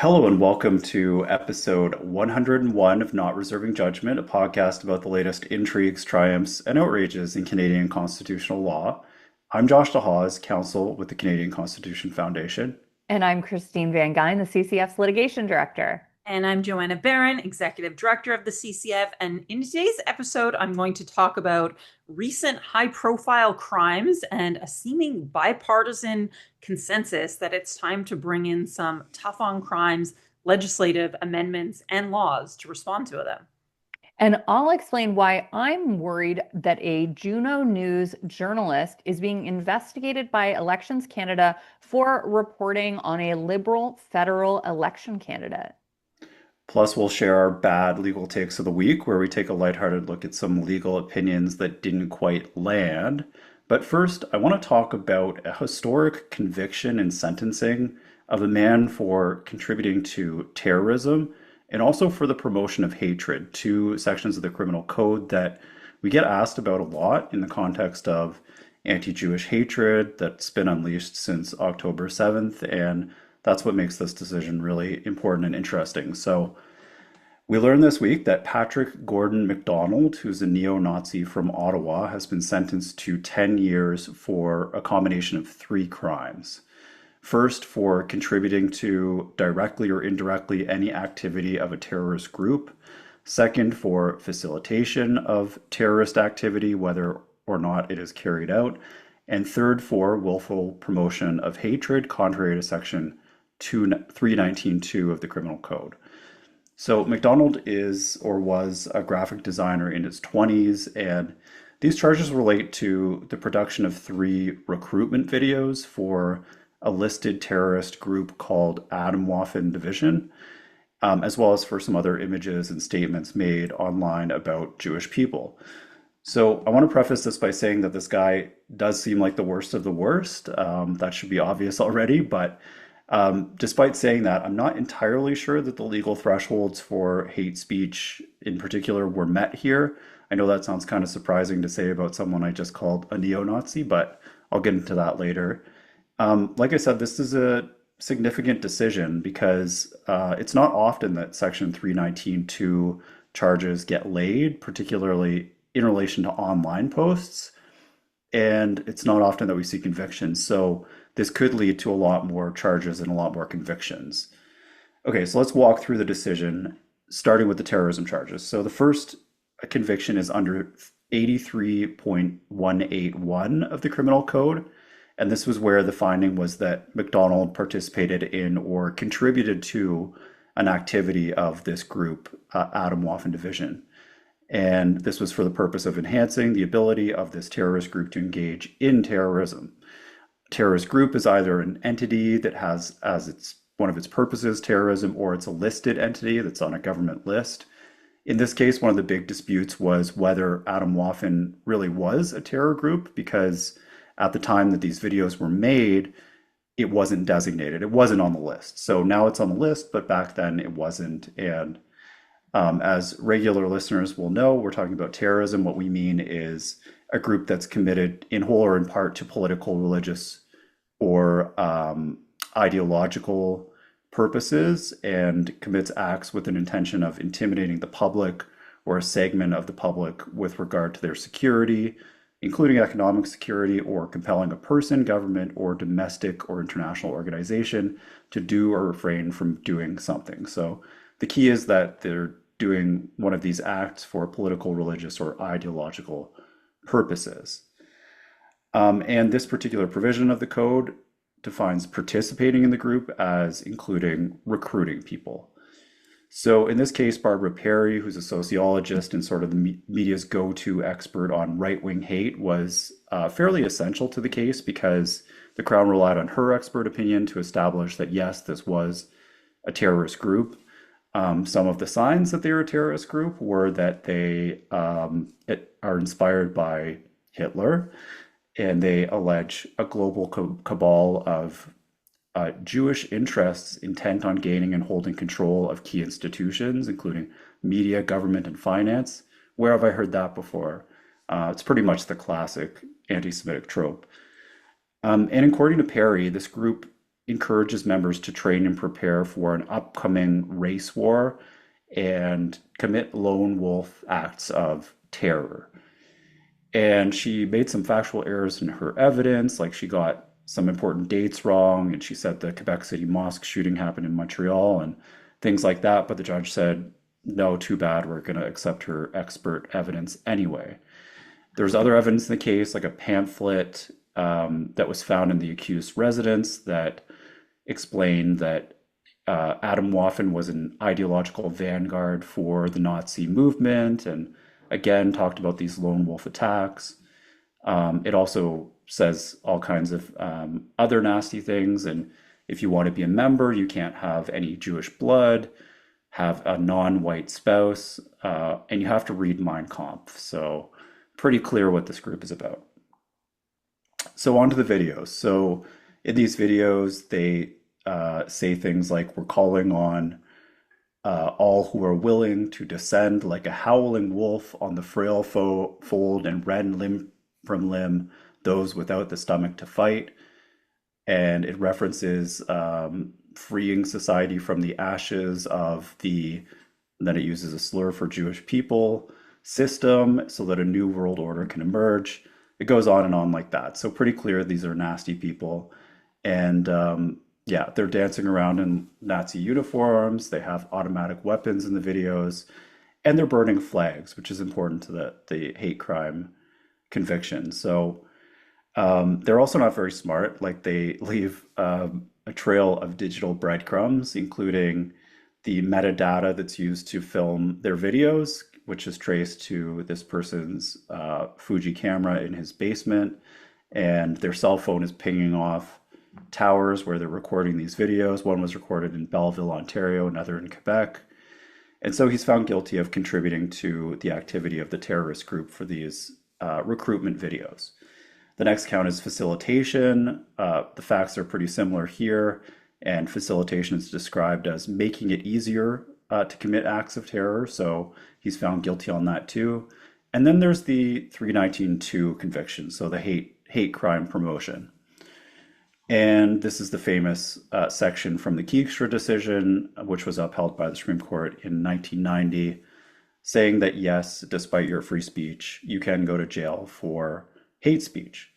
Hello and welcome to episode 101 of Not Reserving Judgment, a podcast about the latest intrigues, triumphs, and outrages in Canadian constitutional law. I'm Josh DeHaas, counsel with the Canadian Constitution Foundation. And I'm Christine Van Geyn, the CCF's litigation director. And I'm Joanna Barron, Executive Director of the CCF. And in today's episode, I'm going to talk about recent high profile crimes and a seeming bipartisan consensus that it's time to bring in some tough on crimes, legislative amendments, and laws to respond to them. And I'll explain why I'm worried that a Juno News journalist is being investigated by Elections Canada for reporting on a Liberal federal election candidate. Plus, we'll share our bad legal takes of the week, where we take a lighthearted look at some legal opinions that didn't quite land. But first, I want to talk about a historic conviction and sentencing of a man for contributing to terrorism and also for the promotion of hatred, two sections of the criminal code that we get asked about a lot in the context of anti-Jewish hatred that's been unleashed since October 7th, and that's what makes this decision really important and interesting. So we learned this week that Patrick Gordon MacDonald, who's a neo-Nazi from Ottawa, has been sentenced to 10 years for a combination of three crimes. First, for contributing to directly or indirectly any activity of a terrorist group. Second, for facilitation of terrorist activity, whether or not it is carried out. And third, for willful promotion of hatred, contrary to Section 319(2) of the Criminal Code. So MacDonald is or was a graphic designer in his 20s, and these charges relate to the production of three recruitment videos for a listed terrorist group called Atomwaffen Division, as well as for some other images and statements made online about Jewish people. So I want to preface this by saying that this guy does seem like the worst of the worst. That should be obvious already, but despite saying that, I'm not entirely sure that the legal thresholds for hate speech in particular were met here. I know that sounds kind of surprising to say about someone I just called a neo-Nazi, but I'll get into that later. Like I said, this is a significant decision because it's not often that Section 319(2) charges get laid, particularly in relation to online posts, and it's not often that we see convictions. So this could lead to a lot more charges and a lot more convictions. Okay, so let's walk through the decision, starting with the terrorism charges. So the first conviction is under 83.181 of the Criminal Code. And this was where the finding was that MacDonald participated in or contributed to an activity of this group, Atomwaffen Division. And this was for the purpose of enhancing the ability of this terrorist group to engage in terrorism. A terrorist group is either an entity that has as one of its purposes terrorism, or it's a listed entity that's on a government list. In this case, one of the big disputes was whether Atomwaffen really was a terror group, because at the time that these videos were made, it wasn't designated. It wasn't on the list. So now it's on the list, but back then it wasn't. And as regular listeners will know, we're talking about terrorism. What we mean is a group that's committed in whole or in part to political, religious, or ideological purposes and commits acts with an intention of intimidating the public or a segment of the public with regard to their security, including economic security, or compelling a person, government, or domestic or international organization to do or refrain from doing something. So the key is that they're doing one of these acts for political, religious, or ideological purposes. And this particular provision of the code defines participating in the group as including recruiting people. So in this case, Barbara Perry, who's a sociologist and sort of the media's go-to expert on right-wing hate, was fairly essential to the case because the Crown relied on her expert opinion to establish that, yes, this was a terrorist group. Some of the signs that they were a terrorist group were that they are inspired by Hitler, and they allege a global cabal of Jewish interests intent on gaining and holding control of key institutions, including media, government, and finance. Where have I heard that before? It's pretty much the classic anti-Semitic trope. And according to Perry, this group encourages members to train and prepare for an upcoming race war and commit lone wolf acts of terror. And she made some factual errors in her evidence, like she got some important dates wrong, and she said the Quebec City mosque shooting happened in Montreal and things like that. But the judge said, no, too bad, we're going to accept her expert evidence anyway. There's other evidence in the case, like a pamphlet that was found in the accused's residence that explained that Adam Waffen was an ideological vanguard for the Nazi movement, and again talked about these lone wolf attacks. It also says all kinds of other nasty things, and if you want to be a member, you can't have any Jewish blood, have a non-white spouse, and you have to read Mein Kampf. So pretty clear what this group is about. So on to the videos. So in these videos, they say things like, we're calling on all who are willing to descend like a howling wolf on the frail fold and rend limb from limb those without the stomach to fight. And it references freeing society from the ashes of then it uses a slur for Jewish people system so that a new world order can emerge. It goes on and on like that. So pretty clear these are nasty people. And yeah, they're dancing around in Nazi uniforms. They have automatic weapons in the videos, and they're burning flags, which is important to the hate crime conviction. So they're also not very smart. Like, they leave a trail of digital breadcrumbs, including the metadata that's used to film their videos, which is traced to this person's Fuji camera in his basement, and their cell phone is pinging off towers where they're recording these videos. One was recorded in Belleville, Ontario, another in Quebec. And so he's found guilty of contributing to the activity of the terrorist group for these recruitment videos. The next count is facilitation. The facts are pretty similar here, and facilitation is described as making it easier to commit acts of terror. So he's found guilty on that too. And then there's the 319-2 conviction, so the hate crime promotion. And this is the famous section from the Keekstra decision, which was upheld by the Supreme Court in 1990, saying that yes, despite your free speech, you can go to jail for hate speech.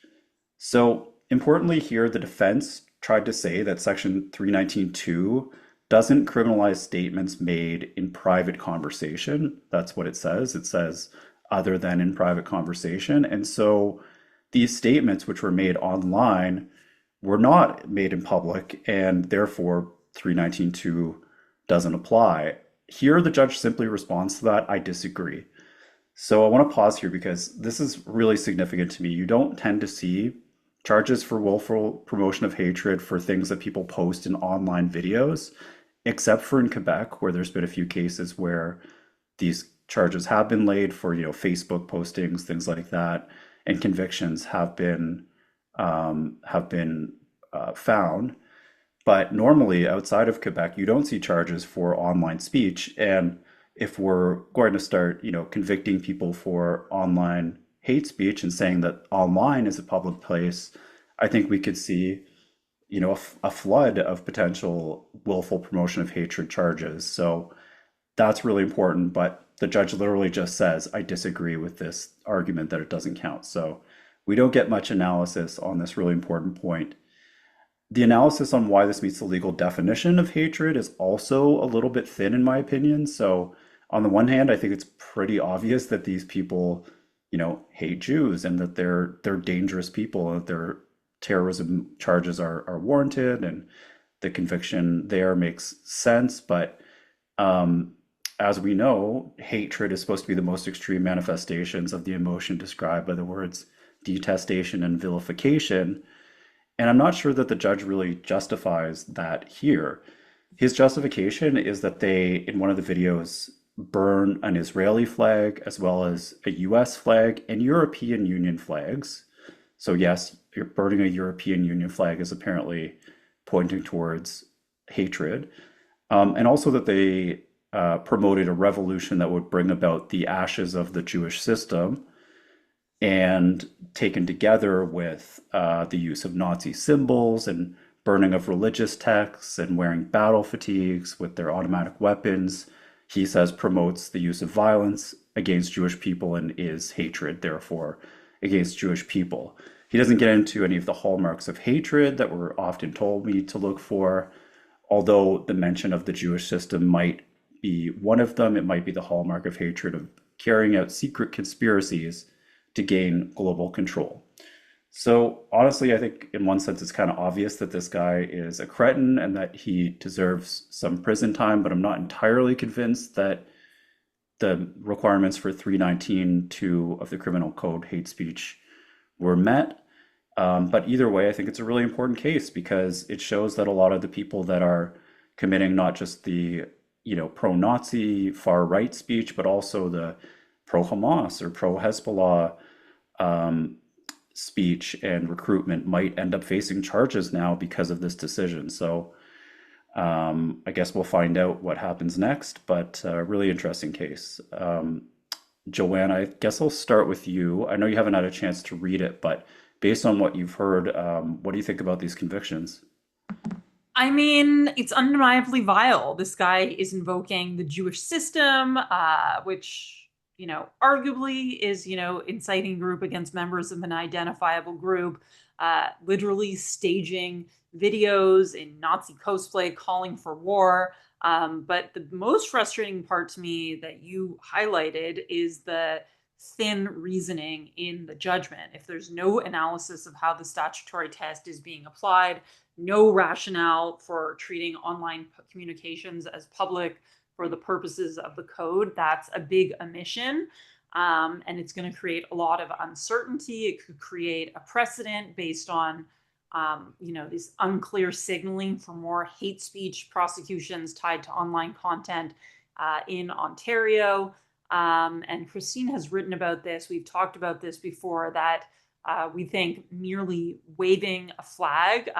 So importantly here, the defense tried to say that Section 319-2 doesn't criminalize statements made in private conversation. That's what it says. It says other than in private conversation. And so these statements, which were made online, were not made in public, and therefore 319-2 doesn't apply. Here, the judge simply responds to that, I disagree. So I want to pause here because this is really significant to me. You don't tend to see charges for willful promotion of hatred for things that people post in online videos, except for in Quebec, where there's been a few cases where these charges have been laid for, Facebook postings, things like that, and convictions have been found. But normally outside of Quebec, you don't see charges for online speech. And if we're going to start, convicting people for online hate speech and saying that online is a public place, I think we could see, a flood of potential willful promotion of hatred charges. So that's really important. But the judge literally just says, I disagree with this argument that it doesn't count. So we don't get much analysis on this really important point. The analysis on why this meets the legal definition of hatred is also a little bit thin, in my opinion. So on the one hand, I think it's pretty obvious that these people, hate Jews and that they're dangerous people, and that their terrorism charges are warranted, and the conviction there makes sense. But as we know, hatred is supposed to be the most extreme manifestations of the emotion described by the words detestation and vilification. And I'm not sure that the judge really justifies that here. His justification is that they, in one of the videos, burn an Israeli flag as well as a US flag and European Union flags. So yes, burning a European Union flag is apparently pointing towards hatred. And also that they promoted a revolution that would bring about the ashes of the Jewish system, and taken together with the use of Nazi symbols and burning of religious texts and wearing battle fatigues with their automatic weapons, he says promotes the use of violence against Jewish people and is hatred, therefore, against Jewish people. He doesn't get into any of the hallmarks of hatred that were often told me to look for, although the mention of the Jewish system might be one of them. It might be the hallmark of hatred of carrying out secret conspiracies to gain global control. So honestly, I think in one sense it's kind of obvious that this guy is a cretin and that he deserves some prison time, but I'm not entirely convinced that the requirements for 319(2) of the criminal code, hate speech, were met. But either way, I think it's a really important case because it shows that a lot of the people that are committing not just the pro-Nazi far right speech, but also the pro-Hamas or pro-Hezbollah speech and recruitment might end up facing charges now because of this decision. So I guess we'll find out what happens next, but really interesting case. Joanne, I guess I'll start with you. I know you haven't had a chance to read it, but based on what you've heard, what do you think about these convictions? I mean, it's undeniably vile. This guy is invoking the Jewish system, which, arguably is, inciting group against members of an identifiable group, literally staging videos in Nazi cosplay calling for war. But the most frustrating part to me that you highlighted is the thin reasoning in the judgment. If there's no analysis of how the statutory test is being applied, no rationale for treating online communications as public for the purposes of the code, that's a big omission. And it's going to create a lot of uncertainty. It could create a precedent based on this unclear signaling for more hate speech prosecutions tied to online content in Ontario. And Christine has written about this. We've talked about this before, that we think merely waving a flag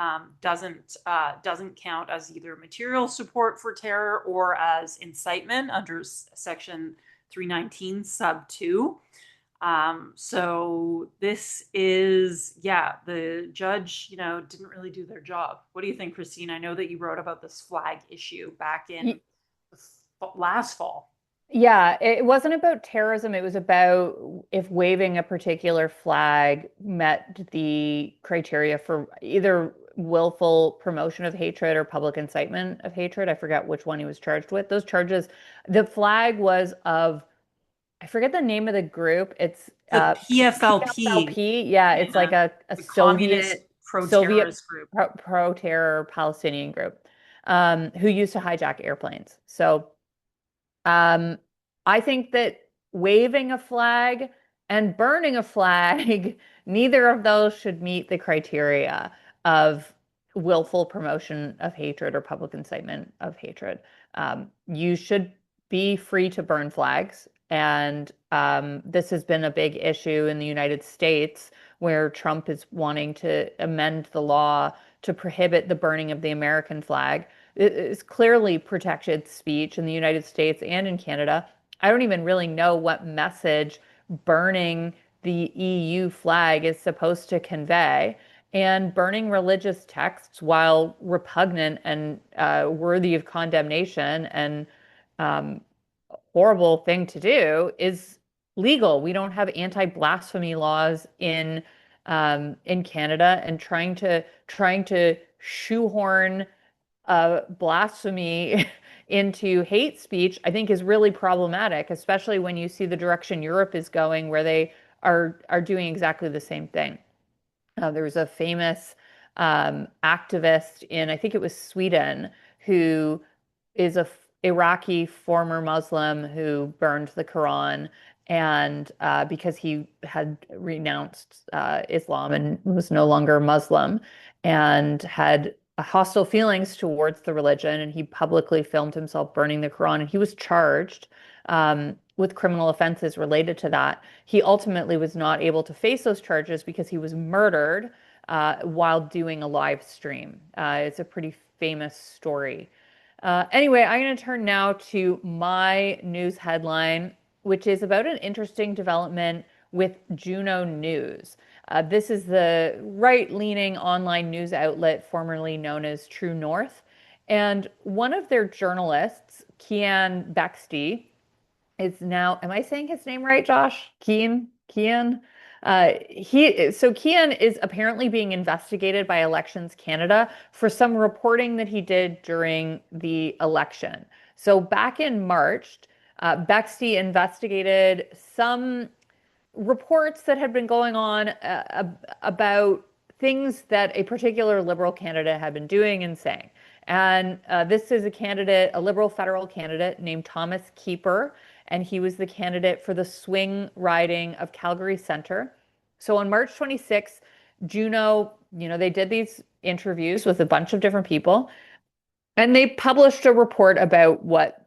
doesn't count as either material support for terror or as incitement under Section 319 sub 2. So this is, the judge, didn't really do their job. What do you think, Christine? I know that you wrote about this flag issue back in last fall. Yeah, it wasn't about terrorism. It was about if waving a particular flag met the criteria for either willful promotion of hatred or public incitement of hatred. I forget which one he was charged with. Those charges, the flag was of, I forget the name of the group. It's The PFLP. PFLP. Yeah, it's like a communist pro-terrorist group. Pro-terror Palestinian group who used to hijack airplanes. So I think that waving a flag and burning a flag, neither of those should meet the criteria of willful promotion of hatred or public incitement of hatred. You should be free to burn flags. And this has been a big issue in the United States, where Trump is wanting to amend the law to prohibit the burning of the American flag. It is clearly protected speech in the United States and in Canada. I don't even really know what message burning the EU flag is supposed to convey. And burning religious texts, while repugnant and worthy of condemnation and horrible thing to do, is legal. We don't have anti-blasphemy laws in Canada, and trying to shoehorn blasphemy into hate speech, I think, is really problematic, especially when you see the direction Europe is going, where they are doing exactly the same thing. There was a famous activist in, I think it was Sweden, who is a Iraqi former Muslim who burned the Quran, and because he had renounced Islam and was no longer Muslim and had hostile feelings towards the religion, and he publicly filmed himself burning the Quran, and he was charged with criminal offenses related to that. He ultimately was not able to face those charges because he was murdered while doing a live stream. It's a pretty famous story. Anyway, I'm going to turn now to my news headline, which is about an interesting development with Juno News. This is the right-leaning online news outlet formerly known as True North. And one of their journalists, Kian Bexte, is now, am I saying his name right, Josh? Kian? Kian is apparently being investigated by Elections Canada for some reporting that he did during the election. So back in March, Bexte investigated some reports that had been going on about things that a particular Liberal candidate had been doing and saying. And this is a candidate, a Liberal federal candidate named Thomas Keeper, and he was the candidate for the swing riding of Calgary Centre. So on March 26th, Juno, they did these interviews with a bunch of different people, and they published a report about what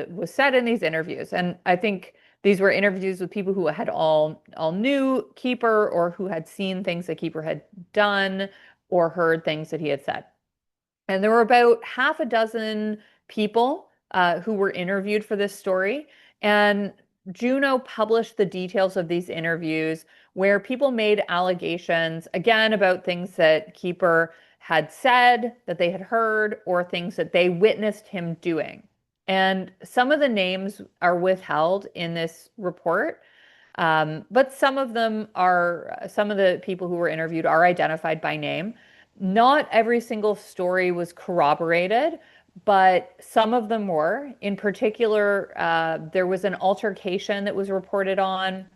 was said in these interviews. And I think these were interviews with people who had all knew Keeper or who had seen things that Keeper had done or heard things that he had said. And there were about half a dozen people who were interviewed for this story. And Juno published the details of these interviews where people made allegations, again, about things that Keeper had said, that they had heard, or things that they witnessed him doing. And some of the names are withheld in this report, but some of the people who were interviewed are identified by name. Not every single story was corroborated, but some of them were. In particular, there was an altercation that was reported on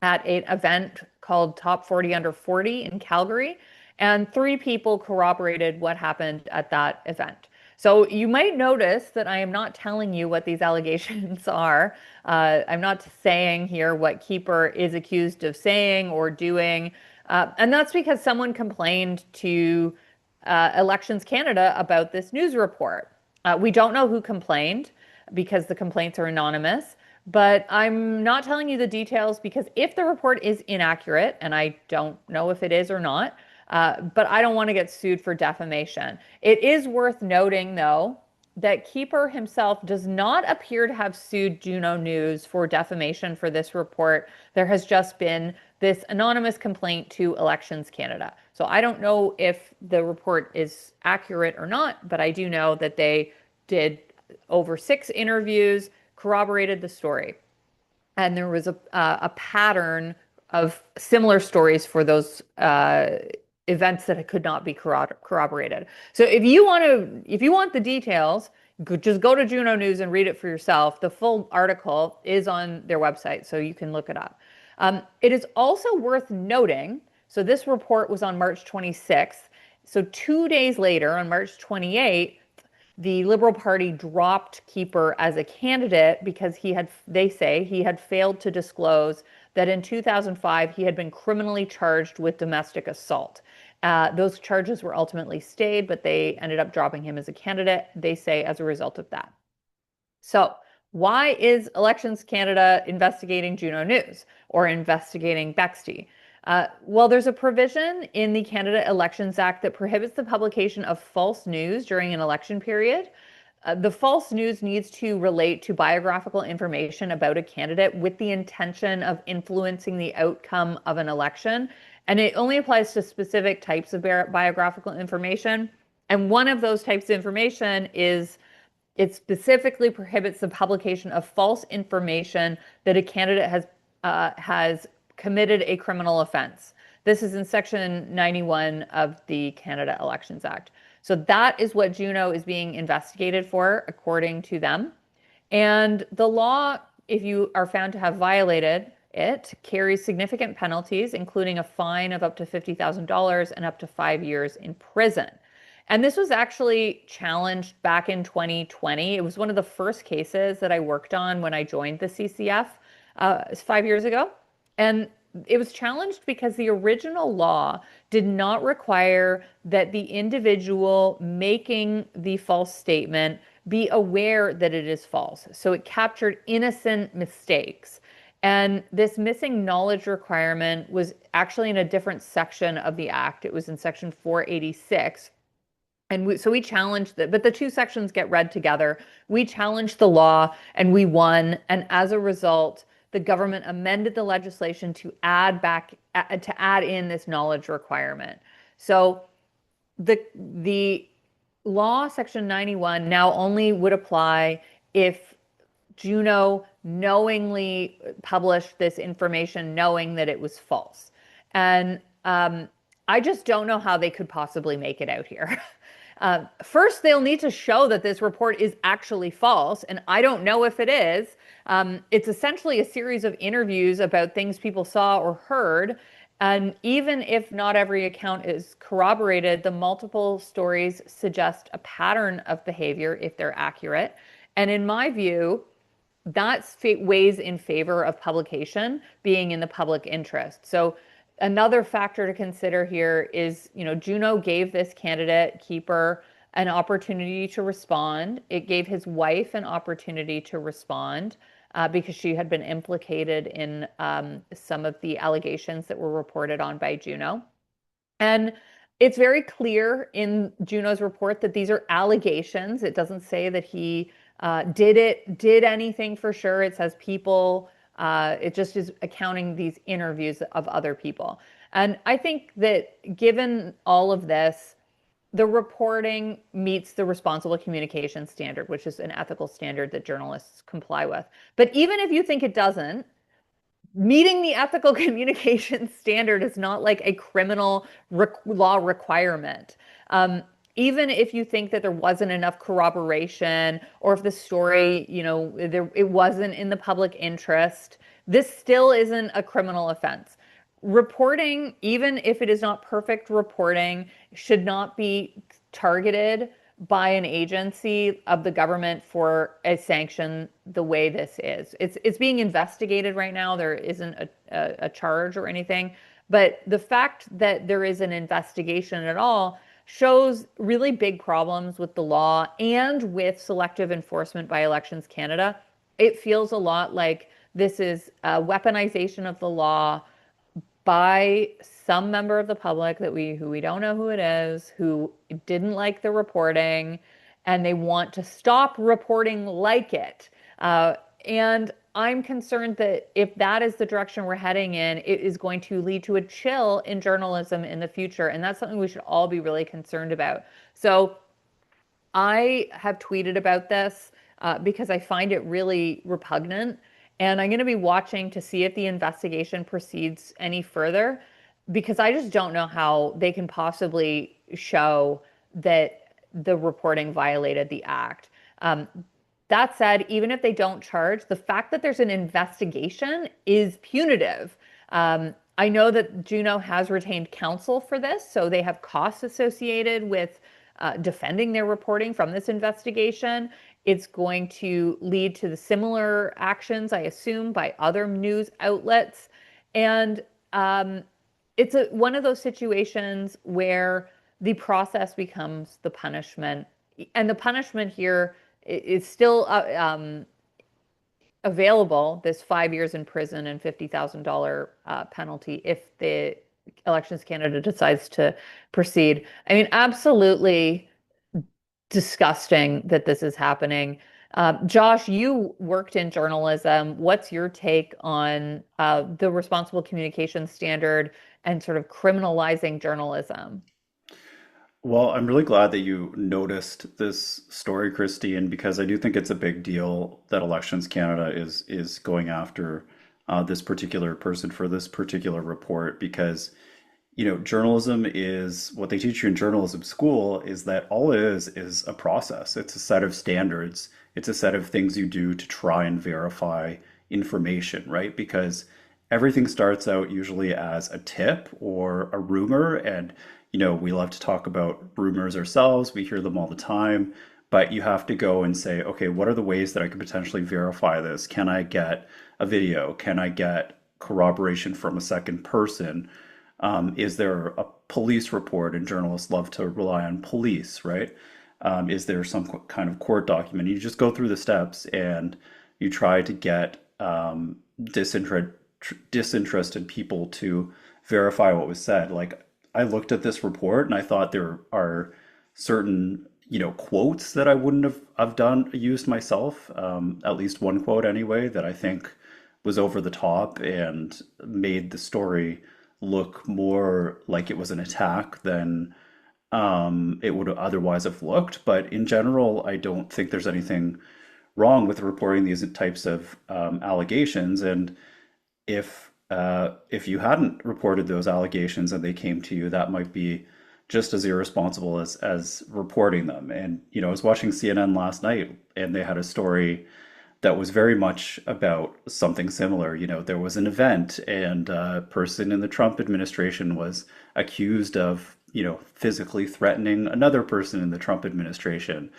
at an event called Top 40 Under 40 in Calgary, and 3 people corroborated what happened at that event. So you might notice that I am not telling you what these allegations are. I'm not saying here what Keeper is accused of saying or doing. And that's because someone complained to Elections Canada about this news report. We don't know who complained because the complaints are anonymous. But I'm not telling you the details because if the report is inaccurate, and I don't know if it is or not, but I don't want to get sued for defamation. It is worth noting, though, that Keeper himself does not appear to have sued Juno News for defamation for this report. There has just been this anonymous complaint to Elections Canada. So I don't know if the report is accurate or not, but I do know that they did over 6 interviews, corroborated the story. And there was a pattern of similar stories for those events that could not be corroborated. So if you want the details, just go to Juno News and read it for yourself. The full article is on their website, so you can look it up. It is also worth noting, so this report was on March 26th. So 2 days later, on March 28th, the Liberal Party dropped Keeper as a candidate because they say he had failed to disclose that in 2005 he had been criminally charged with domestic assault. Those charges were ultimately stayed, but they ended up dropping him as a candidate, they say, as a result of that. So why is Elections Canada investigating Juno News or investigating Bexte? Well, there's a provision in the Canada Elections Act that prohibits the publication of false news during an election period. The false news needs to relate to biographical information about a candidate with the intention of influencing the outcome of an election. And it only applies to specific types of biographical information. And one of those types of information is it specifically prohibits the publication of false information that a candidate has committed a criminal offense. This is in Section 91 of the Canada Elections Act. So that is what Juno is being investigated for, according to them. And the law, if you are found to have violated it, carries significant penalties, including a fine of up to $50,000 and up to 5 years in prison. And this was actually challenged back in 2020. It was one of the first cases that I worked on when I joined the CCF 5 years ago. And it was challenged because the original law did not require that the individual making the false statement be aware that it is false. So it captured innocent mistakes. And this missing knowledge requirement was actually in a different section of the Act. It was in Section 486. And so we challenged it, but the 2 sections get read together. We challenged the law and we won. And as a result, the government amended the legislation to add in this knowledge requirement. So the law, Section 91, now only would apply if Juno knowingly published this information knowing that it was false. And I just don't know how they could possibly make it out here. First, they'll need to show that this report is actually false, and I don't know if it is. It's essentially a series of interviews about things people saw or heard. And even if not every account is corroborated, the multiple stories suggest a pattern of behavior if they're accurate. And in my view, that weighs in favor of publication being in the public interest. So another factor to consider here is, Juno gave this candidate keeper an opportunity to respond. It gave his wife an opportunity to respond because she had been implicated in some of the allegations that were reported on by Juno. And it's very clear in Juno's report that these are allegations. It doesn't say that he did anything for sure. It says people. It just is accounting these interviews of other people. And I think that given all of this, the reporting meets the responsible communication standard, which is an ethical standard that journalists comply with. But even if you think it doesn't, meeting the ethical communication standard is not like a criminal law requirement. Even if you think that there wasn't enough corroboration, or if the story, it wasn't in the public interest, this still isn't a criminal offense. Reporting, even if it is not perfect reporting, should not be targeted by an agency of the government for a sanction the way this is. It's being investigated right now. There isn't a charge or anything, but the fact that there is an investigation at all shows really big problems with the law and with selective enforcement by Elections Canada. It feels a lot like this is a weaponization of the law by some member of the public who we don't know who it is, who didn't like the reporting, and they want to stop reporting like it. And I'm concerned that if that is the direction we're heading in, it is going to lead to a chill in journalism in the future. And that's something we should all be really concerned about. So I have tweeted about this because I find it really repugnant. And I'm going to be watching to see if the investigation proceeds any further, because I just don't know how they can possibly show that the reporting violated the act. That said, even if they don't charge, the fact that there's an investigation is punitive. I know that Juno has retained counsel for this, so they have costs associated with defending their reporting from this investigation. It's going to lead to the similar actions, I assume, by other news outlets. And it's one of those situations where the process becomes the punishment. And the punishment here is still available, this 5 years in prison and $50,000 penalty if the Elections Canada decides to proceed. I mean, absolutely disgusting that this is happening. Josh, you worked in journalism. What's your take on the responsible communication standard and sort of criminalizing journalism? Well, I'm really glad that you noticed this story, Christine, because I do think it's a big deal that Elections Canada is going after this particular person for this particular report, because journalism is what they teach you in journalism school, is that all it is a process. It's a set of standards. It's a set of things you do to try and verify information, right? Because everything starts out usually as a tip or a rumor. And, we love to talk about rumors ourselves. We hear them all the time. But you have to go and say, okay, what are the ways that I could potentially verify this? Can I get a video? Can I get corroboration from a second person? Is there a police report? And journalists love to rely on police, right? Is there some kind of court document? You just go through the steps and you try to get disinterested people to verify what was said. Like, I looked at this report and I thought there are certain, quotes that I wouldn't have used myself. At least one quote anyway, that I think was over the top and made the story look more like it was an attack than it would otherwise have looked. But in general, I don't think there's anything wrong with reporting these types of allegations. And if you hadn't reported those allegations and they came to you, that might be just as irresponsible as reporting them. And I was watching CNN last night, and they had a story that was very much about something similar. There was an event, and a person in the Trump administration was accused of, physically threatening another person in the Trump administration.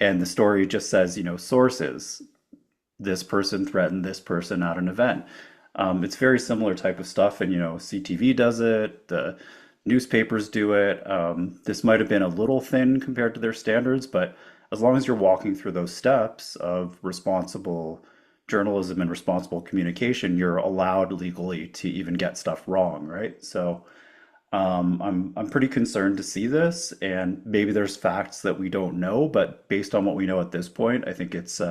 And the story just says, sources, this person threatened this person at an event. It's very similar type of stuff, and CTV does it, the newspapers do it. This might have been a little thin compared to their standards, but as long as you're walking through those steps of responsible journalism and responsible communication, you're allowed legally to even get stuff wrong, right? So I'm pretty concerned to see this, and maybe there's facts that we don't know, but based on what we know at this point, I think it's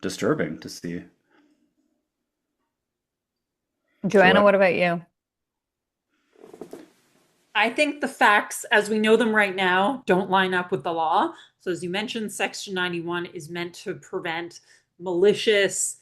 disturbing to see. Joanna, Joanne? what about you? I think the facts, as we know them right now, don't line up with the law. So, as you mentioned, Section 91 is meant to prevent malicious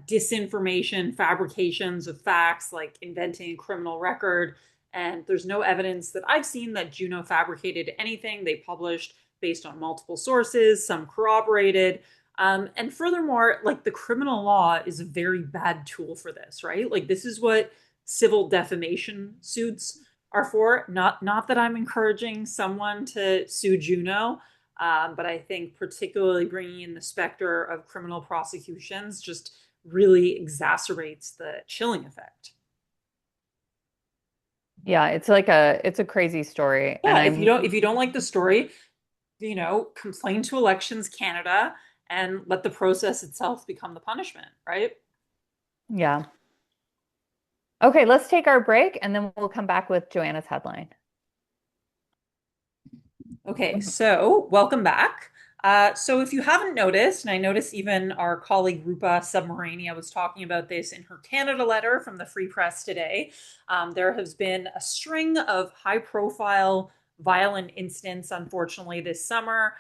disinformation, fabrications of facts, like inventing a criminal record. And there's no evidence that I've seen that Juno fabricated anything they published based on multiple sources, some corroborated. And furthermore, like the criminal law is a very bad tool for this, right? Like this is what civil defamation suits are for. Not that I'm encouraging someone to sue Juno, but I think particularly bringing in the specter of criminal prosecutions just really exacerbates the chilling effect. Yeah, it's a crazy story. And Yeah, if you don't like the story, complain to Elections Canada and let the process itself become the punishment, right? yeah. Okay, let's take our break and then we'll come back with Joanna's headline. Okay, so welcome back. So if you haven't noticed, and I noticed even our colleague Rupa Submarania was talking about this in her Canada letter from the Free Press today, there has been a string of high-profile violent incidents, unfortunately, this summer,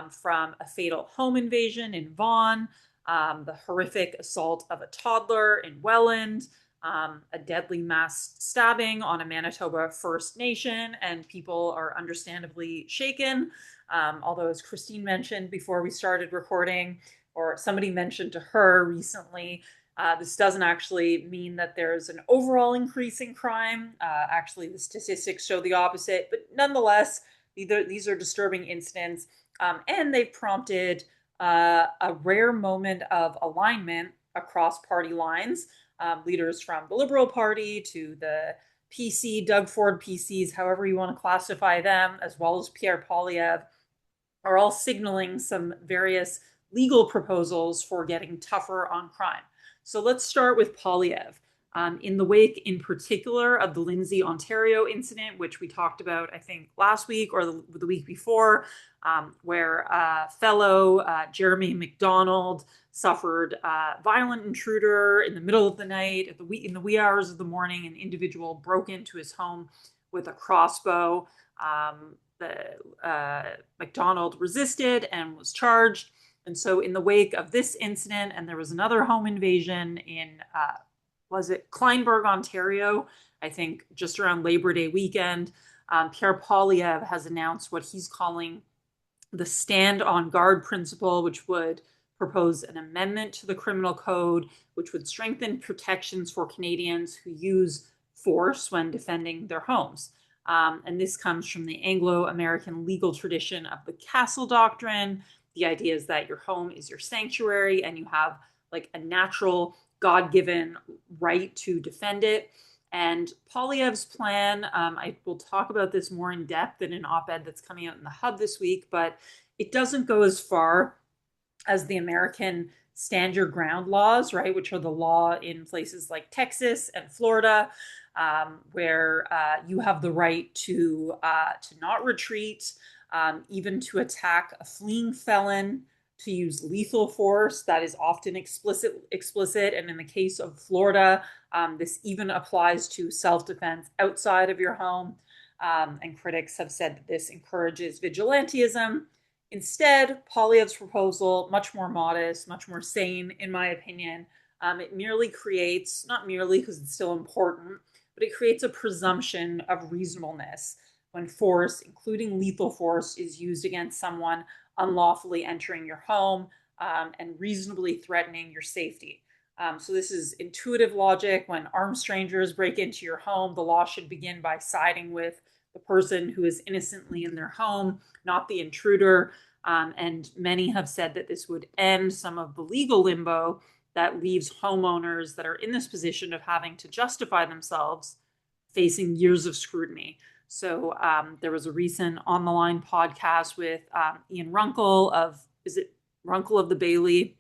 from a fatal home invasion in Vaughan, the horrific assault of a toddler in Welland, a deadly mass stabbing on a Manitoba First Nation, and people are understandably shaken. Although, as Christine mentioned before we started recording, or somebody mentioned to her recently, this doesn't actually mean that there's an overall increase in crime. Actually, the statistics show the opposite, but nonetheless, these are disturbing incidents, and they've prompted a rare moment of alignment across party lines. Leaders from the Liberal Party to the PC, Doug Ford PCs, however you want to classify them, as well as Pierre Poilievre, are all signaling some various legal proposals for getting tougher on crime. So let's start with Poilievre. In the wake, in particular, of the Lindsay, Ontario incident, which we talked about, I think, last week or the week before, where fellow Jeremy MacDonald suffered a violent intruder in the middle of the night, in the wee hours of the morning. An individual broke into his home with a crossbow. MacDonald resisted and was charged. And so in the wake of this incident, and there was another home invasion in, was it Kleinburg, Ontario? I think just around Labor Day weekend, Pierre Poilievre has announced what he's calling the stand on guard principle, which would propose an amendment to the criminal code, which would strengthen protections for Canadians who use force when defending their homes. And this comes from the Anglo-American legal tradition of the castle doctrine. The idea is that your home is your sanctuary and you have like a natural God-given right to defend it. And Poilievre's plan, I will talk about this more in depth in an op-ed that's coming out in the Hub this week, but it doesn't go as far as the American stand your ground laws, right, which are the law in places like Texas and Florida, where you have the right to not retreat, even to attack a fleeing felon, to use lethal force that is often explicit. And in the case of Florida, this even applies to self-defense outside of your home. And critics have said that this encourages vigilantism. Instead, Poilievre's proposal, much more modest, much more sane, in my opinion. It merely creates, not merely because it's still important, but it creates a presumption of reasonableness when force, including lethal force, is used against someone unlawfully entering your home and reasonably threatening your safety. So this is intuitive logic. When armed strangers break into your home, the law should begin by siding with the person who is innocently in their home, not the intruder. And many have said that this would end some of the legal limbo that leaves homeowners that are in this position of having to justify themselves facing years of scrutiny. So there was a recent On the Line podcast with Ian Runkle of, is it Runkle of the Bailey,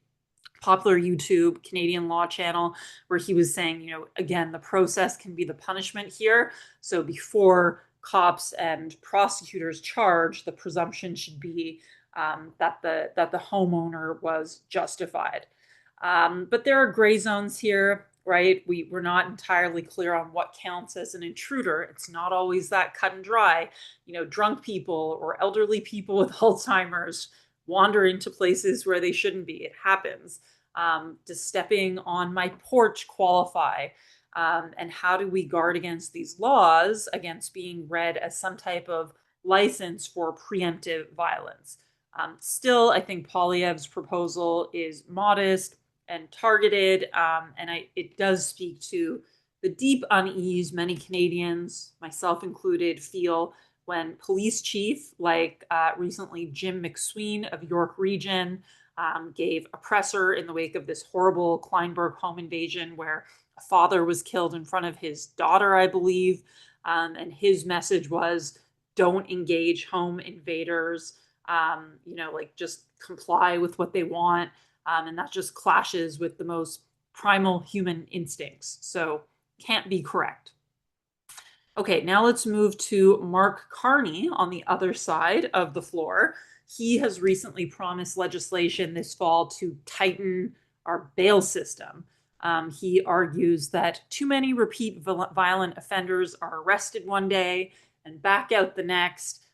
popular YouTube Canadian law channel, where he was saying, again, the process can be the punishment here. So before cops and prosecutors charge, the presumption should be that the homeowner was justified. But there are gray zones here, right? We're not entirely clear on what counts as an intruder. It's not always that cut and dry. Drunk people or elderly people with Alzheimer's wander into places where they shouldn't be. It happens. Does stepping on my porch qualify? And how do we guard against these laws, against being read as some type of license for preemptive violence? Still, I think Poilievre's proposal is modest and targeted, and it does speak to the deep unease many Canadians, myself included, feel when police chief, like recently Jim McSween of York Region, gave a presser in the wake of this horrible Kleinberg home invasion where a father was killed in front of his daughter, I believe. And his message was, don't engage home invaders, just comply with what they want. And that just clashes with the most primal human instincts. So can't be correct. Okay, now let's move to Mark Carney on the other side of the floor. He has recently promised legislation this fall to tighten our bail system. He argues that too many repeat violent offenders are arrested one day and back out the next,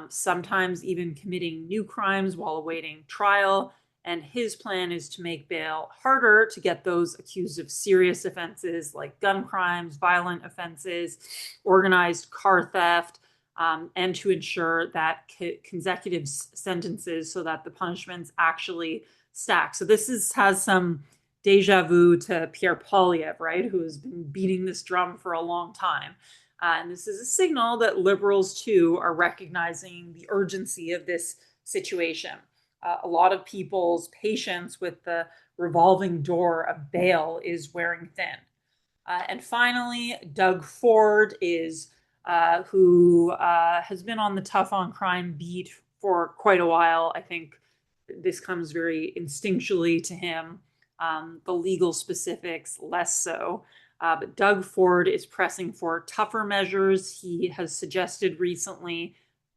sometimes even committing new crimes while awaiting trial. And his plan is to make bail harder to get those accused of serious offenses like gun crimes, violent offenses, organized car theft, and to ensure that consecutive sentences so that the punishments actually stack. So this has some deja vu to Pierre Poilievre, right, who has been beating this drum for a long time. And this is a signal that Liberals, too, are recognizing the urgency of this situation. A lot of people's patience with the revolving door of bail is wearing thin. And finally, Doug Ford who has been on the Tough on Crime beat for quite a while. I think this comes very instinctually to him. The legal specifics, less so. But Doug Ford is pressing for tougher measures. He has suggested recently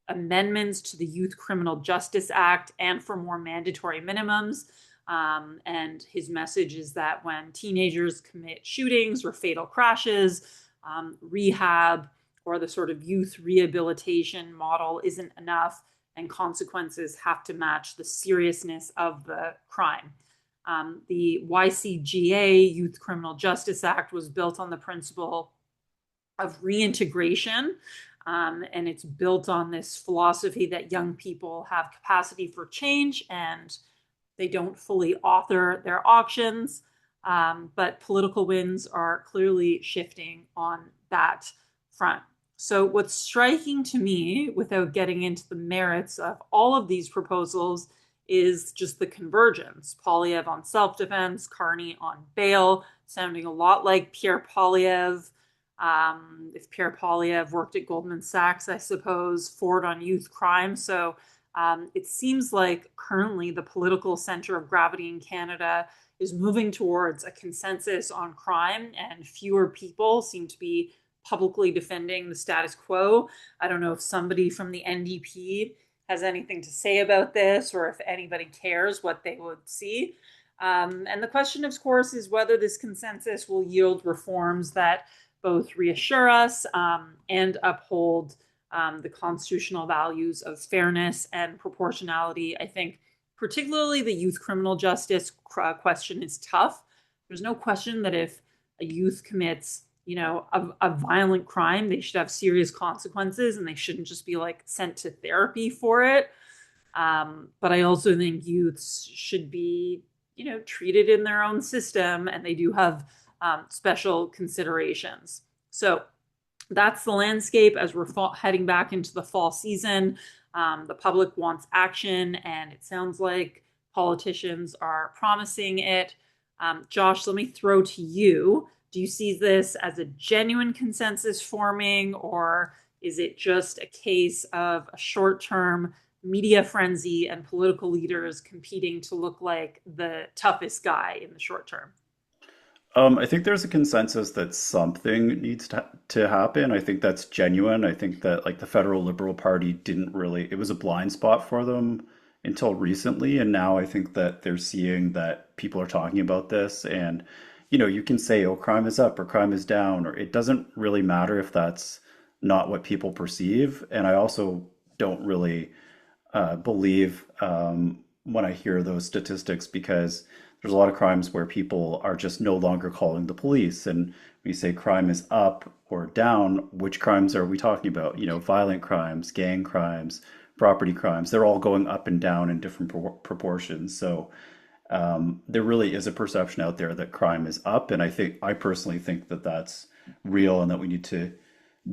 amendments to the Youth Criminal Justice Act and for more mandatory minimums. And his message is that when teenagers commit shootings or fatal crashes, rehab or the sort of youth rehabilitation model isn't enough, and consequences have to match the seriousness of the crime. The YCGA, Youth Criminal Justice Act, was built on the principle of reintegration. And it's built on this philosophy that young people have capacity for change and they don't fully author their options. But political winds are clearly shifting on that front. So what's striking to me, without getting into the merits of all of these proposals, is just the convergence. Poilievre on self-defense, Carney on bail, sounding a lot like Pierre Poilievre. If Pierre Poilievre worked at Goldman Sachs, I suppose, Ford on youth crime. So it seems like currently the political center of gravity in Canada is moving towards a consensus on crime, and fewer people seem to be publicly defending the status quo. I don't know if somebody from the NDP has anything to say about this or if anybody cares what they would see. And the question, of course, is whether this consensus will yield reforms that both reassure us and uphold the constitutional values of fairness and proportionality. I think particularly the youth criminal justice question is tough. There's no question that if a youth commits, a violent crime, they should have serious consequences and they shouldn't just be like sent to therapy for it. But I also think youths should be, treated in their own system, and they do have special considerations. So that's the landscape as we're heading back into the fall season. The public wants action, and it sounds like politicians are promising it. Josh, let me throw to you. Do you see this as a genuine consensus forming, or is it just a case of a short-term media frenzy and political leaders competing to look like the toughest guy in the short term? I think there's a consensus that something needs to happen. I think that's genuine. I think that like the federal Liberal Party didn't really, it was a blind spot for them until recently. And now I think that they're seeing that people are talking about this. And, you can say, oh, crime is up or crime is down, or it doesn't really matter if that's not what people perceive. And I also don't really believe when I hear those statistics because there's a lot of crimes where people are just no longer calling the police. And when you say crime is up or down, which crimes are we talking about? Violent crimes, gang crimes, property crimes, they're all going up and down in different proportions. So there really is a perception out there that crime is up. And I personally think that that's real and that we need to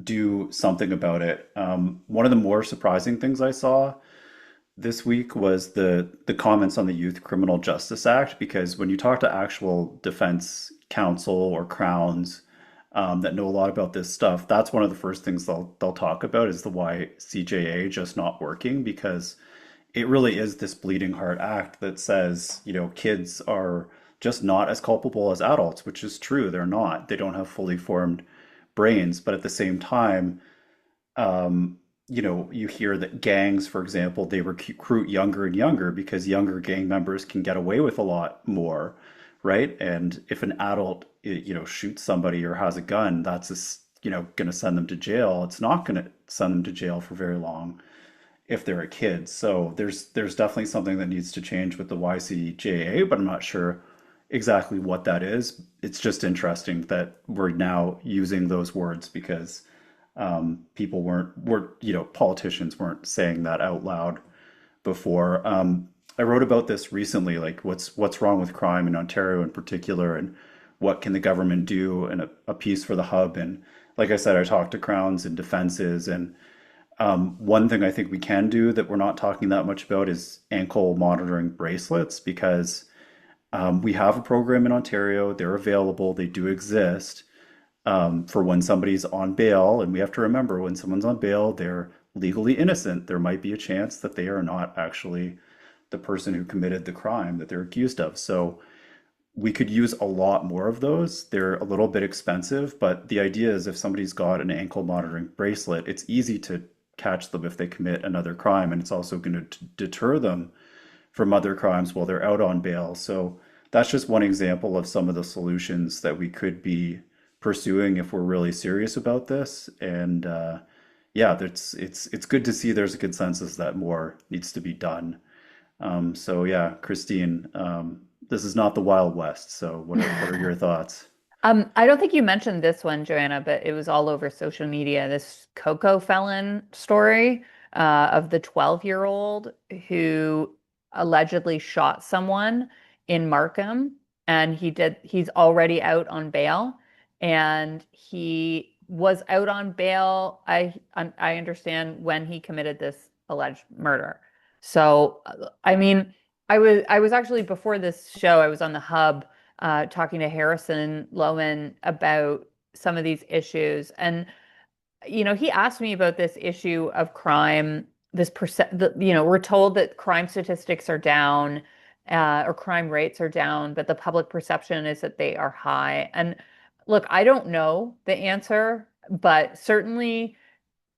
do something about it. One of the more surprising things I saw this week was the comments on the Youth Criminal Justice Act, because when you talk to actual defense counsel or crowns that know a lot about this stuff, that's one of the first things they'll talk about is the YCJA just not working, because it really is this bleeding heart act that says, kids are just not as culpable as adults, which is true. They're not. They don't have fully formed brains, but at the same time, you hear that gangs, for example, they recruit younger and younger because younger gang members can get away with a lot more, right? And if an adult, shoots somebody or has a gun, that's going to send them to jail. It's not going to send them to jail for very long if they're a kid. So there's definitely something that needs to change with the YCJA, but I'm not sure exactly what that is. It's just interesting that we're now using those words because people politicians weren't saying that out loud before. I wrote about this recently, like what's wrong with crime in Ontario in particular, and what can the government do, and a piece for the Hub. And like I said, I talked to crowns and defenses, and one thing I think we can do that we're not talking that much about is ankle monitoring bracelets, because we have a program in Ontario. They're available. They do exist for when somebody's on bail. And we have to remember, when someone's on bail, they're legally innocent. There might be a chance that they are not actually the person who committed the crime that they're accused of. So we could use a lot more of those. They're a little bit expensive, but the idea is if somebody's got an ankle monitoring bracelet, it's easy to catch them if they commit another crime. And it's also going to deter them from other crimes while they're out on bail. So that's just one example of some of the solutions that we could be pursuing if we're really serious about this. And yeah, it's good to see there's a consensus that more needs to be done. So yeah, Christine, this is not the Wild West. So what are your thoughts? I don't think you mentioned this one, Joanna, but it was all over social media. This Coco Felon story of the 12-year-old who allegedly shot someone in Markham, and he's already out on bail, and he was out on bail. I understand when he committed this alleged murder. So, I mean, I was actually before this show, I was on the Hub talking to Harrison Loman about some of these issues. And, he asked me about this issue of crime, we're told that crime statistics are down, or crime rates are down, but the public perception is that they are high. And look, I don't know the answer, but certainly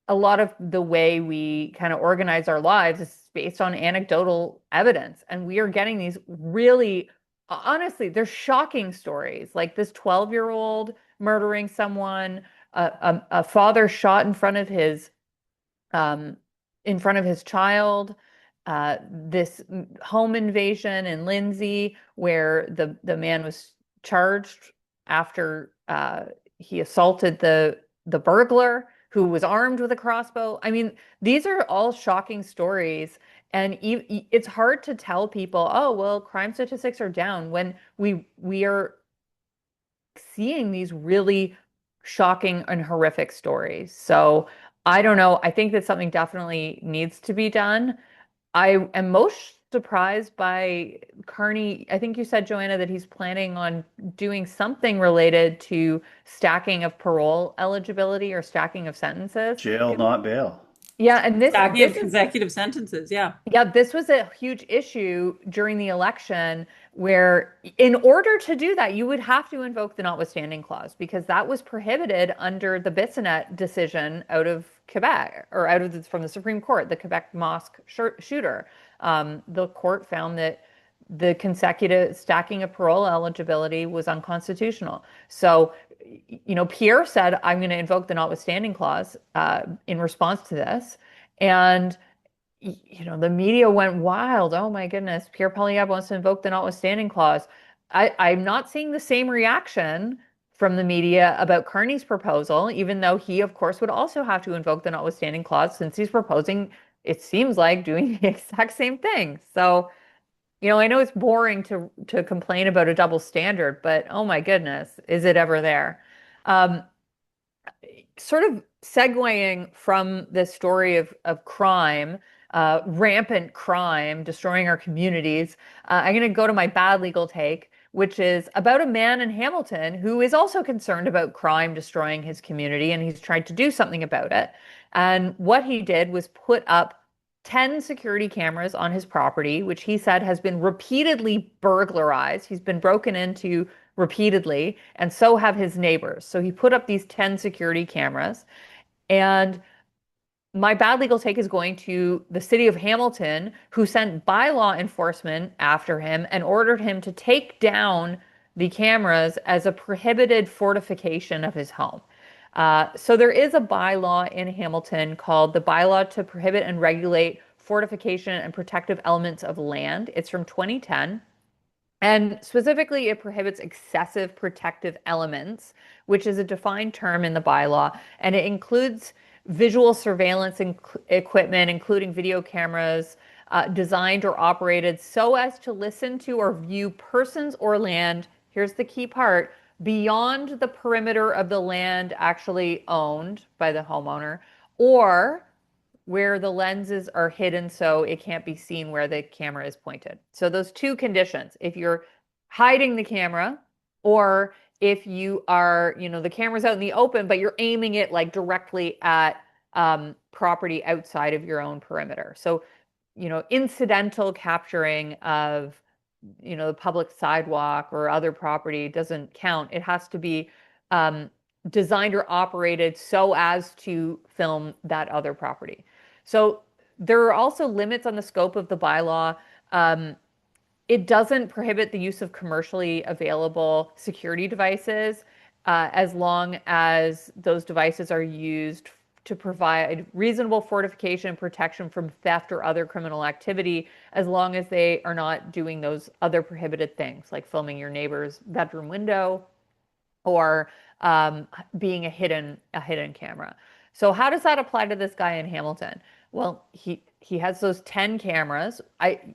a lot of the way we kind of organize our lives is based on anecdotal evidence. And we are getting these really, honestly, they're shocking stories like this 12-year-old murdering someone, a father shot um, in front of his child, this home invasion in Lindsay, where the man was charged after he assaulted the burglar who was armed with a crossbow. I mean, these are all shocking stories. And it's hard to tell people, oh, well, crime statistics are down when we are seeing these really shocking and horrific stories. So I don't know. I think that something definitely needs to be done. I am most surprised by Carney. I think you said, Joanna, that he's planning on doing something related to stacking of parole eligibility or stacking of sentences. Jail, not bail. Yeah, and this Stacking of this is consecutive sentences. Yeah. yeah, this was a huge issue during the election where, in order to do that, you would have to invoke the notwithstanding clause because that was prohibited under the Bissonnette decision out of Quebec or from the Supreme Court, the Quebec mosque shooter. The court found that the consecutive stacking of parole eligibility was unconstitutional. So, Pierre said, I'm going to invoke the notwithstanding clause in response to this. And the media went wild. Oh my goodness, Pierre Poilievre wants to invoke the notwithstanding clause. I'm not seeing the same reaction from the media about Carney's proposal, even though he, of course, would also have to invoke the notwithstanding clause since he's proposing, it seems like, doing the exact same thing. So, I know it's boring to complain about a double standard, but oh my goodness, is it ever there? Um, Sort of segueing from this story of crime, rampant crime destroying our communities, I'm going to go to my bad legal take, which is about a man in Hamilton who is also concerned about crime destroying his community, and he's tried to do something about it. And what he did was put up 10 security cameras on his property, which he said has been repeatedly burglarized. He's been broken into repeatedly, and so have his neighbors. So he put up these 10 security cameras. And my bad legal take is going to the city of Hamilton, who sent bylaw enforcement after him and ordered him to take down the cameras as a prohibited fortification of his home. So there is a bylaw in Hamilton called the Bylaw to Prohibit and Regulate Fortification and Protective Elements of Land. It's from 2010. And specifically, it prohibits excessive protective elements, which is a defined term in the bylaw, and it includes visual surveillance equipment, including video cameras, designed or operated so as to listen to or view persons or land. Here's the key part: beyond the perimeter of the land actually owned by the homeowner, or where the lenses are hidden so it can't be seen where the camera is pointed. So those two conditions, if you're hiding the camera or if you are, the camera's out in the open, but you're aiming it like directly at property outside of your own perimeter. So, incidental capturing of, the public sidewalk or other property doesn't count. It has to be designed or operated so as to film that other property. So there are also limits on the scope of the bylaw. It doesn't prohibit the use of commercially available security devices as long as those devices are used to provide reasonable fortification and protection from theft or other criminal activity, as long as they are not doing those other prohibited things, like filming your neighbor's bedroom window or being a hidden camera. So how does that apply to this guy in Hamilton? Well, he has those 10 cameras.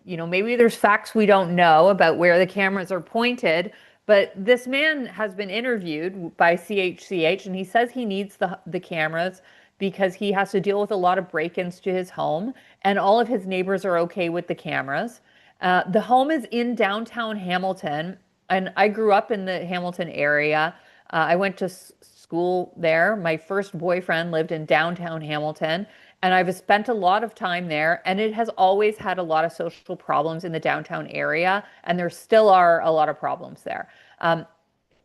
Maybe there's facts we don't know about where the cameras are pointed, but this man has been interviewed by CHCH, and he says he needs the cameras because he has to deal with a lot of break-ins to his home, and all of his neighbors are okay with the cameras. The home is in downtown Hamilton, and I grew up in the Hamilton area. I went to school there. My first boyfriend lived in downtown Hamilton, and I've spent a lot of time there, and it has always had a lot of social problems in the downtown area, and there still are a lot of problems there.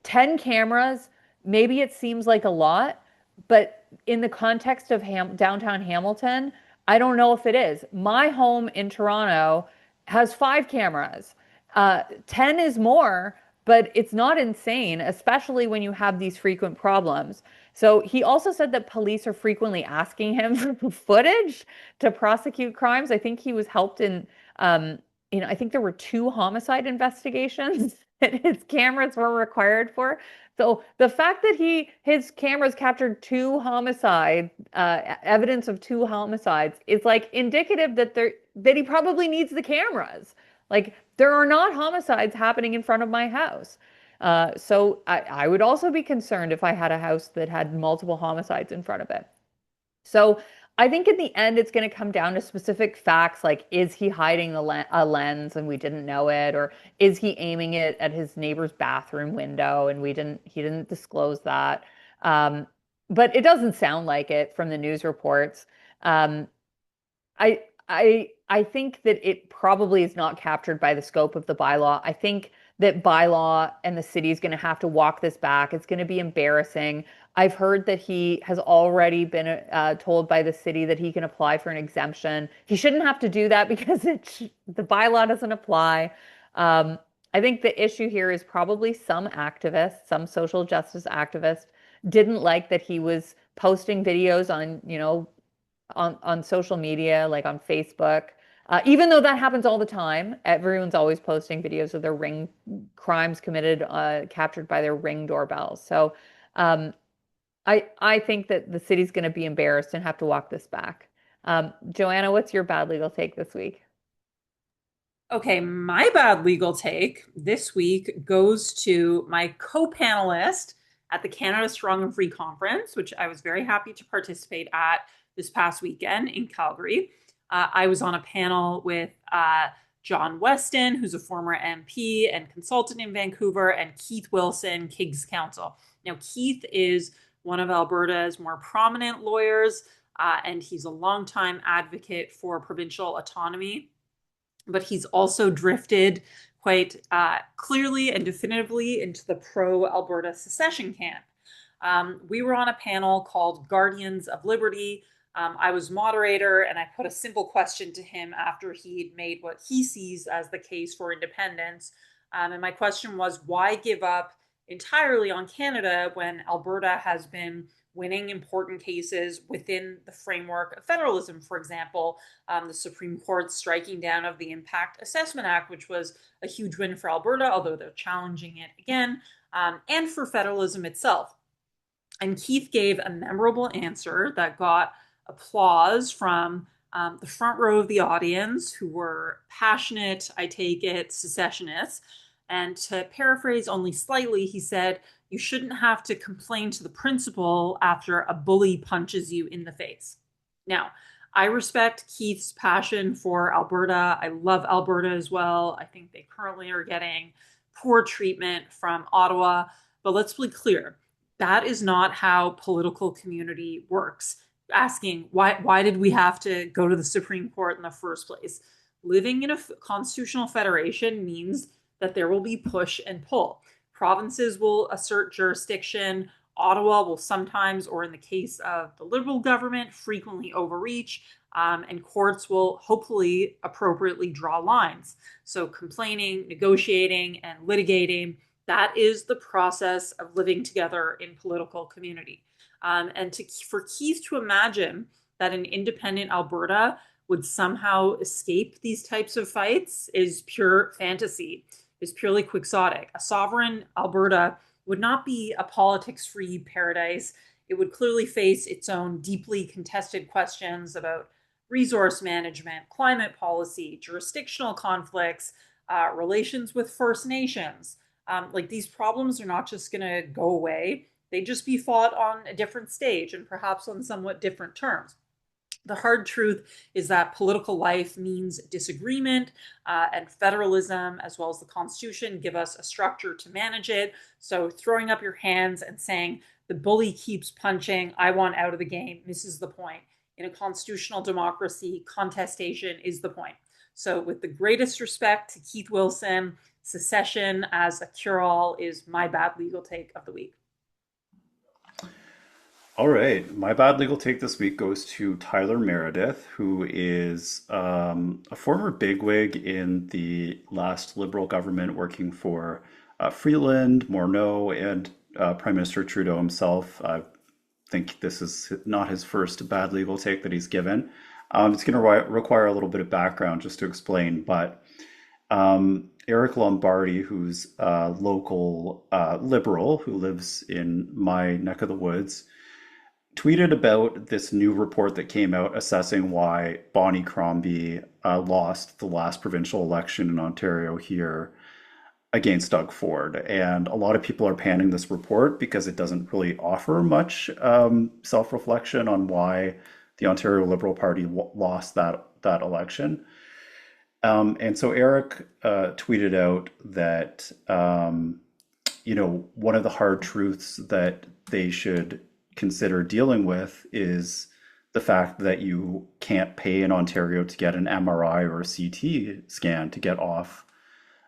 10 cameras, maybe it seems like a lot, but in the context of downtown Hamilton, I don't know if it is. My home in Toronto has 5 cameras. 10 is more, but it's not insane, especially when you have these frequent problems. So he also said that police are frequently asking him for footage to prosecute crimes. I think he was helped in, I think there were 2 homicide investigations that his cameras were required for. So the fact that his cameras captured 2 homicide, evidence of 2 homicides, is like indicative that he probably needs the cameras. Like there are not homicides happening in front of my house. So I would also be concerned if I had a house that had multiple homicides in front of it. So I think in the end, it's going to come down to specific facts, like is he hiding a lens and we didn't know it, or is he aiming it at his neighbor's bathroom window and he didn't disclose that. But it doesn't sound like it from the news reports. Um, I think that it probably is not captured by the scope of the bylaw. I think that bylaw and the city is going to have to walk this back. It's going to be embarrassing. I've heard that he has already been told by the city that he can apply for an exemption. He shouldn't have to do that because the bylaw doesn't apply. Um, I think the issue here is probably some activists, some social justice activists, didn't like that he was posting videos on, on social media, like on Facebook. Even though that happens all the time, everyone's always posting videos of their Ring crimes committed, captured by their Ring doorbells. So um, I think that the city's going to be embarrassed and have to walk this back. Joanna, what's your bad legal take this week? Okay, my bad legal take this week goes to my co-panelist at the Canada Strong and Free Conference, which I was very happy to participate at this past weekend in Calgary. I was on a panel with John Weston, who's a former MP and consultant in Vancouver, and Keith Wilson, King's Counsel. Now, Keith is one of Alberta's more prominent lawyers, and he's a longtime advocate for provincial autonomy. But he's also drifted quite clearly and definitively into the pro-Alberta secession camp. We were on a panel called Guardians of Liberty. I was moderator, and I put a simple question to him after he'd made what he sees as the case for independence. And my question was, why give up entirely on Canada when Alberta has been winning important cases within the framework of federalism? For example, the Supreme Court striking down of the Impact Assessment Act, which was a huge win for Alberta, although they're challenging it again, and for federalism itself. And Keith gave a memorable answer that got applause from the front row of the audience, who were passionate, I take it, secessionists. And to paraphrase only slightly, he said, "You shouldn't have to complain to the principal after a bully punches you in the face." Now, I respect Keith's passion for Alberta. I love Alberta as well. I think they currently are getting poor treatment from Ottawa. But let's be clear, that is not how political community works. Asking why did we have to go to the Supreme Court in the first place? Living in a constitutional federation means that there will be push and pull. Provinces will assert jurisdiction. Ottawa will sometimes, or in the case of the Liberal government, frequently overreach, and courts will hopefully appropriately draw lines. So complaining, negotiating, and litigating, that is the process of living together in political community. For Keith to imagine that an independent Alberta would somehow escape these types of fights is pure fantasy, is purely quixotic. A sovereign Alberta would not be a politics-free paradise. It would clearly face its own deeply contested questions about resource management, climate policy, jurisdictional conflicts, relations with First Nations. Like these problems are not just going to go away. They just be fought on a different stage and perhaps on somewhat different terms. The hard truth is that political life means disagreement, and federalism, as well as the Constitution, give us a structure to manage it. So throwing up your hands and saying, the bully keeps punching, I want out of the game, misses the point. In a constitutional democracy, contestation is the point. So with the greatest respect to Keith Wilson, secession as a cure-all is my bad legal take of the week. All right, my bad legal take this week goes to Tyler Meredith, who is a former bigwig in the last Liberal government working for Freeland, Morneau, and Prime Minister Trudeau himself. I think this is not his first bad legal take that he's given. It's going to require a little bit of background just to explain, but Eric Lombardi, who's a local liberal who lives in my neck of the woods, tweeted about this new report that came out assessing why Bonnie Crombie lost the last provincial election in Ontario here against Doug Ford. And a lot of people are panning this report because it doesn't really offer much self-reflection on why the Ontario Liberal Party lost that election. And so Eric tweeted out that, one of the hard truths that they should consider dealing with is the fact that you can't pay in Ontario to get an MRI or a CT scan to get off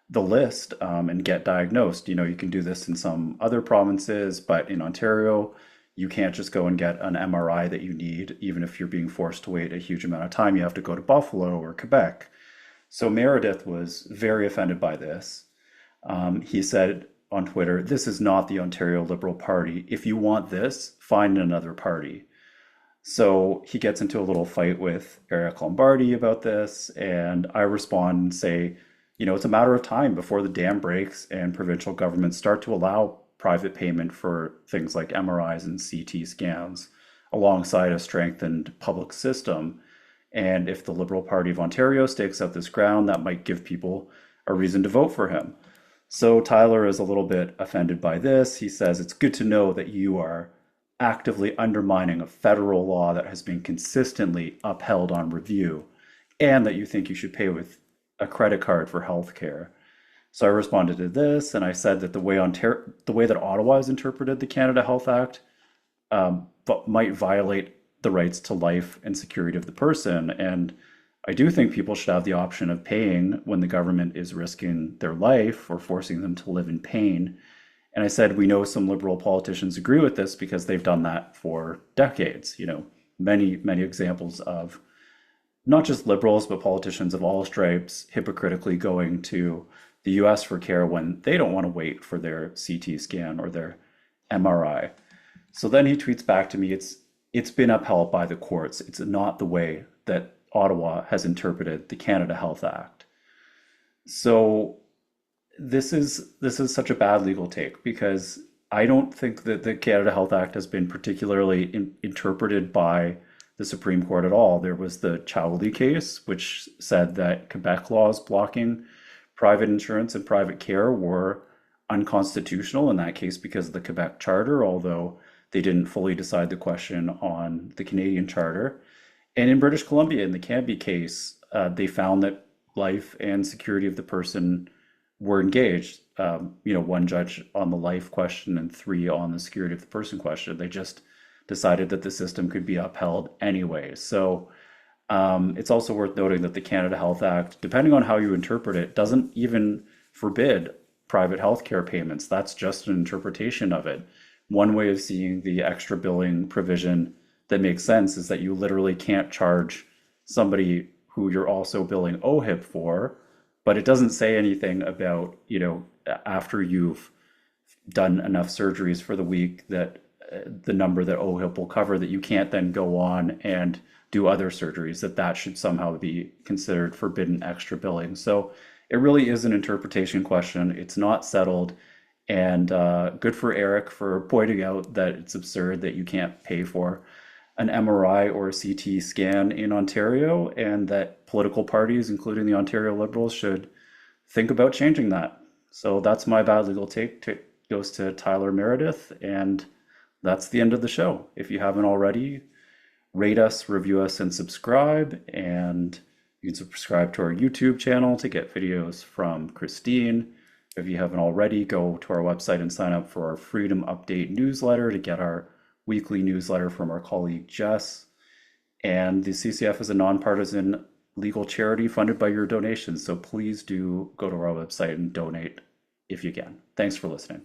the list and get diagnosed. You can do this in some other provinces, but in Ontario, you can't just go and get an MRI that you need, even if you're being forced to wait a huge amount of time. You have to go to Buffalo or Quebec. So Meredith was very offended by this. He said on Twitter, "This is not the Ontario Liberal Party. If you want this, find another party." So he gets into a little fight with Eric Lombardi about this, and I respond and say, it's a matter of time before the dam breaks and provincial governments start to allow private payment for things like MRIs and CT scans alongside a strengthened public system. And if the Liberal Party of Ontario stakes out this ground, that might give people a reason to vote for him. So Tyler is a little bit offended by this. He says, "It's good to know that you are actively undermining a federal law that has been consistently upheld on review, and that you think you should pay with a credit card for healthcare." So I responded to this, and I said that the way that Ottawa has interpreted the Canada Health Act but might violate the rights to life and security of the person. And I do think people should have the option of paying when the government is risking their life or forcing them to live in pain. And I said, we know some Liberal politicians agree with this because they've done that for decades. Many, many examples of not just Liberals, but politicians of all stripes hypocritically going to the US for care when they don't want to wait for their CT scan or their MRI. So then he tweets back to me, it's been upheld by the courts. It's not the way that Ottawa has interpreted the Canada Health Act. So this is such a bad legal take because I don't think that the Canada Health Act has been particularly interpreted by the Supreme Court at all. There was the CHCH case, which said that Quebec laws blocking private insurance and private care were unconstitutional in that case because of the Quebec Charter, although they didn't fully decide the question on the Canadian Charter. And in British Columbia, in the Canby case, they found that life and security of the person were engaged. One judge on the life question and 3 on the security of the person question. They just decided that the system could be upheld anyway. So it's also worth noting that the Canada Health Act, depending on how you interpret it, doesn't even forbid private healthcare payments. That's just an interpretation of it. One way of seeing the extra billing provision that makes sense is that you literally can't charge somebody who you're also billing OHIP for, but it doesn't say anything about, after you've done enough surgeries for the week that the number that OHIP will cover, that you can't then go on and do other surgeries, that should somehow be considered forbidden extra billing. So it really is an interpretation question. It's not settled. And good for Eric for pointing out that it's absurd that you can't pay for an MRI or a CT scan in Ontario, and that political parties, including the Ontario Liberals, should think about changing that. So that's my bad legal take. Goes to Tyler Meredith, and that's the end of the show. If you haven't already, rate us, review us, and subscribe. And you can subscribe to our YouTube channel to get videos from Christine. If you haven't already, go to our website and sign up for our Freedom Update newsletter to get our weekly newsletter from our colleague Jess. And the CCF is a nonpartisan legal charity funded by your donations. So please do go to our website and donate if you can. Thanks for listening.